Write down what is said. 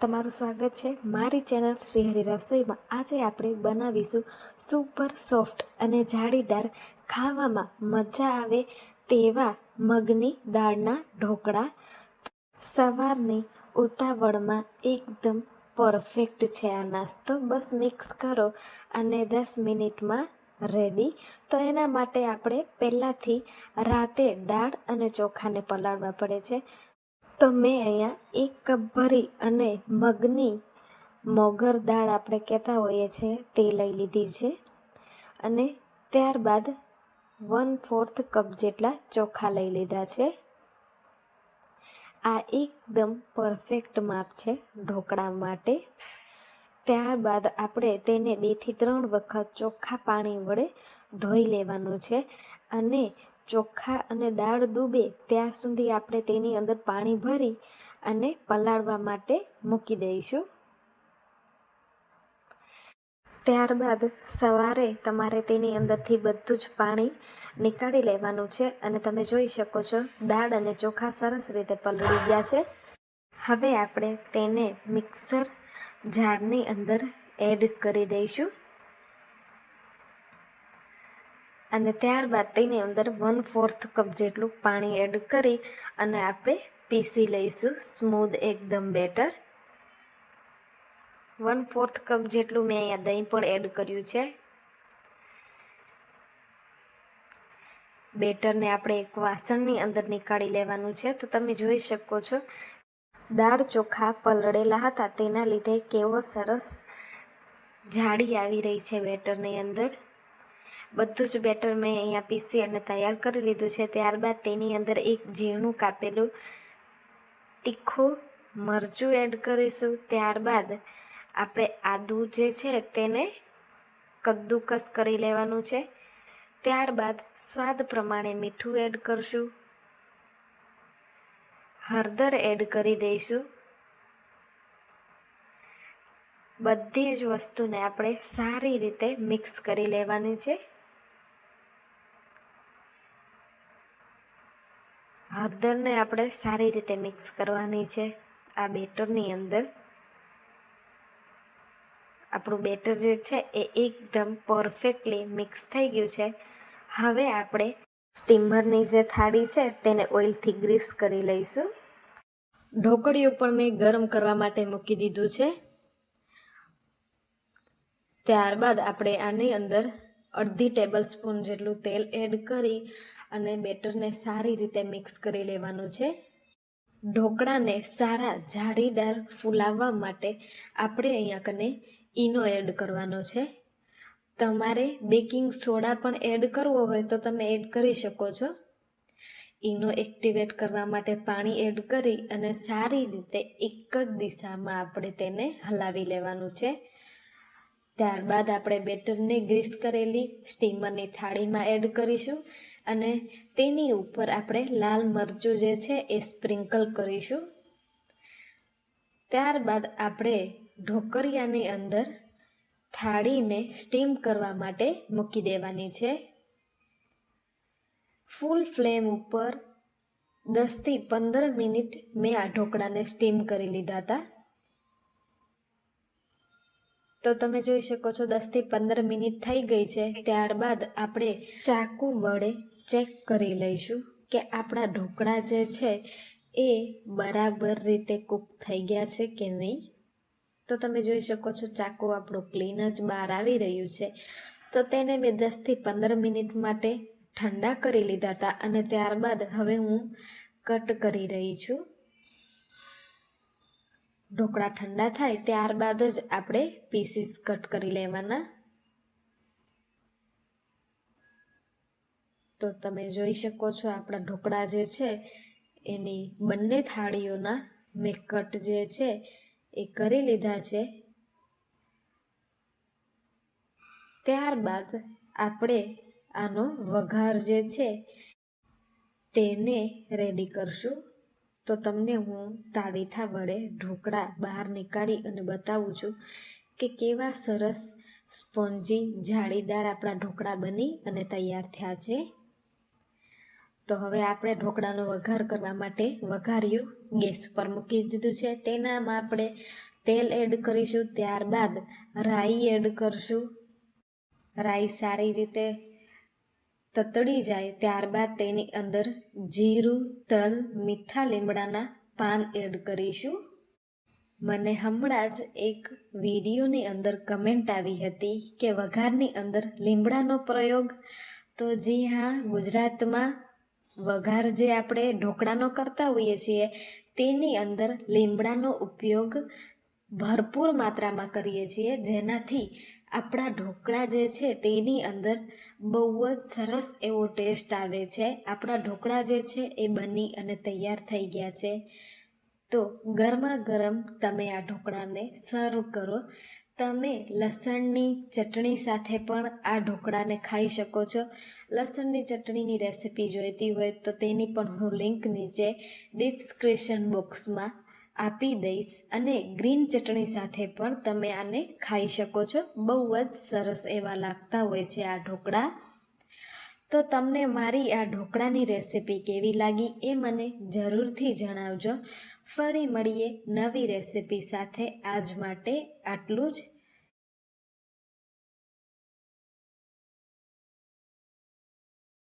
તમારું સ્વાગત છે મારી ચેનલ શ્રી હરિ રસોઈમાં। આજે આપણે બનાવીશું સુપર સોફ્ટ અને જાળીદાર, ખાવામાં મજા આવે તેવા મગની દાળના ઢોકળા। સવારની ઉતાવળમાં એકદમ પરફેક્ટ છે આ નાસ્તો। બસ મિક્સ કરો અને 10 મિનિટમાં રેડી। તો એના માટે આપણે પહેલાંથી રાતે દાળ અને ચોખાને પલાળવા પડે છે। તો મેં અહીંયા 1 કપ ભરી અને મગની મોગર દાળ આપણે કહેતા હોઈએ છીએ તે લઈ લીધી છે। અને ત્યારબાદ 1/4 કપ જેટલા ચોખા લઈ લીધા છે। આ એકદમ પરફેક્ટ માપ છે ઢોકળા માટે। ત્યારબાદ આપણે તેને 2 થી 3 વખત ચોખ્ખા પાણી વડે ધોઈ લેવાનું છે। અને ચોખા અને દાળ ડૂબે ત્યાં સુધી આપણે તેની અંદર પાણી ભરી અને પલાળવા માટે મૂકી દઈશું। ત્યારબાદ સવારે તમારે તેની અંદરથી બધું જ પાણી નીકાળી લેવાનું છે। અને તમે જોઈ શકો છો દાળ અને ચોખા સરસ રીતે પલળી ગયા છે। હવે આપણે તેને મિક્સર જારની અંદર એડ કરી દઈશું અને ત્યારબાદ તેની અંદર 1/4 કપ જેટલું પાણી એડ કરી અને આપણે પીસી લઈશું સ્મૂધ એકદમ બેટર। 1/4 કપ જેટલું મેં અહીંયા દહીં પણ એડ કર્યું છે। બેટરને આપણે એક વાસણની અંદર નીકાળી લેવાનું છે। તો તમે જોઈ શકો છો દાળ ચોખા પલળેલા હતા તેના લીધે કેવો સરસ જાળી આવી રહી છે બેટરની અંદર। બધું જ બેટર મેં અહીંયા પીસી અને તૈયાર કરી લીધું છે। ત્યારબાદ તેની અંદર એક ઝીણું કાપેલું તીખું મરચું એડ કરીશું। ત્યારબાદ આપણે આદુ જે છે તેને કદ્દુકસ કરી લેવાનું છે। ત્યારબાદ સ્વાદ પ્રમાણે મીઠું એડ કરશું, હળદર એડ કરી દઈશું। બધી જ વસ્તુને આપણે સારી રીતે મિક્સ કરી લેવાની છે। હળદરને આપણે સારી રીતે મિક્સ કરવાની છે આ બેટરની અંદર। આપણું બેટર જે છે એ એકદમ પરફેક્ટલી મિક્સ થઈ ગયું છે। હવે આપણે સ્ટીમરની જે થાળી છે તેને ઓઇલથી ગ્રીસ કરી લઈશું। ઢોકળિયું પણ મેં ગરમ કરવા માટે મૂકી દીધું છે। ત્યારબાદ આપણે આની અંદર અડધી ટેબલ સ્પૂન જેટલું તેલ એડ કરી અને બેટરને સારી રીતે મિક્સ કરી લેવાનું છે। ઢોકળાને સારા જાળીદાર ફૂલાવવા માટે આપણે અહીંયા કને ઈનો એડ કરવાનો છે। તમારે બેકિંગ સોડા પણ એડ કરવો હોય તો તમે એડ કરી શકો છો। ઈનો એક્ટિવેટ કરવા માટે પાણી એડ કરી અને સારી રીતે એક જ દિશામાં આપણે તેને હલાવી લેવાનું છે। ત્યારબાદ આપણે બેટરને ગ્રીસ કરેલી સ્ટીમરની થાળીમાં એડ કરીશું અને તેની ઉપર આપણે લાલ મરચું જે છે એ સ્પ્રિંકલ કરીશું। ત્યારબાદ આપણે ઢોકળિયાની અંદર થાળીને સ્ટીમ કરવા માટે મૂકી દેવાની છે। ફૂલ ફ્લેમ ઉપર 10 થી 15 મિનિટ મેં આ ઢોકળાને સ્ટીમ કરી લીધા હતા। તો તમે જોઈ શકો છો 10 થી 15 મિનિટ થઈ ગઈ છે। ત્યારબાદ આપણે ચાકુ વડે ચેક કરી લઈશું કે આપણા ઢોકળા જે છે એ બરાબર રીતે કૂક થઈ ગયા છે કે નહીં। તો તમે જોઈ શકો છો ચાકુ આપણું ક્લીન જ બહાર આવી રહ્યું છે। તો તેને મેં 10 થી 15 મિનિટ માટે ઠંડા કરી લીધા હતા અને ત્યારબાદ હવે હું કટ કરી રહી છું। ઢોકળા ઠંડા થાય ત્યારબાદ જ આપણે પીસીસ કટ કરી લેવાના। તો તમે જોઈ શકો છો આપણા ઢોકળા જે છે એની બંને થાળીઓના મેં કટ જે છે એ કરી લીધા છે। ત્યારબાદ આપણે આનો વઘાર જે છે તેને રેડી કરશું। તો તમને હું તાવીથા વડે ઢોકળા બહાર નીકાળી અને બતાવું છું કે કેવા સરસ સ્પોન્જી જાળીદાર આપણા ઢોકળા બની અને તૈયાર થયા છે। તો હવે આપણે ઢોકળાનો વઘાર કરવા માટે વઘાર્યું ગેસ ઉપર મૂકી દીધું છે. તેનામાં આપણે તેલ એડ કરીશું, ત્યારબાદ રાઈ એડ કરશું. રાઈ સારી રીતે તતડી જાય ત્યારબાદ તેની અંદર જીરું, તલ, મીઠા લીમડાના પાન એડ કરીશું. મને હમણાં જ એક વિડીયોની અંદર કમેન્ટ આવી હતી કે વઘારની અંદર લીમડાનો પ્રયોગ. તો જી હા, ગુજરાતમાં વઘાર જે આપણે ઢોકળાનો કરતા હોઈએ છીએ તેની અંદર લીમડાનો ઉપયોગ ભરપૂર માત્રામાં કરીએ છીએ, જેનાથી આપણા ઢોકળા જે છે તેની અંદર બહુ જ સરસ એવો ટેસ્ટ આવે છે. આપણા ઢોકળા જે છે એ બની અને તૈયાર થઈ ગયા છે. તો ગરમા ગરમ તમે આ ઢોકળાને સર્વ કરો. તમે લસણની ચટણી સાથે પણ આ ઢોકળાને ખાઈ શકો છો. લસણની ચટણીની રેસિપી જોઈતી હોય તો તેની પણ હું લિંક નીચે ડિસ્ક્રિપ્શન બોક્સમાં આપી દઈશ. અને ગ્રીન ચટણી સાથે પણ તમે આને ખાઈ શકો છો. બહુ જ સરસ એવા લાગતા હોય છે આ ઢોકળા. તો તમને મારી આ ઢોકળાની રેસિપી કેવી લાગી એ મને જરૂરથી જણાવજો. ફરી મળીએ નવી રેસિપી સાથે. આજ માટે આટલું જ.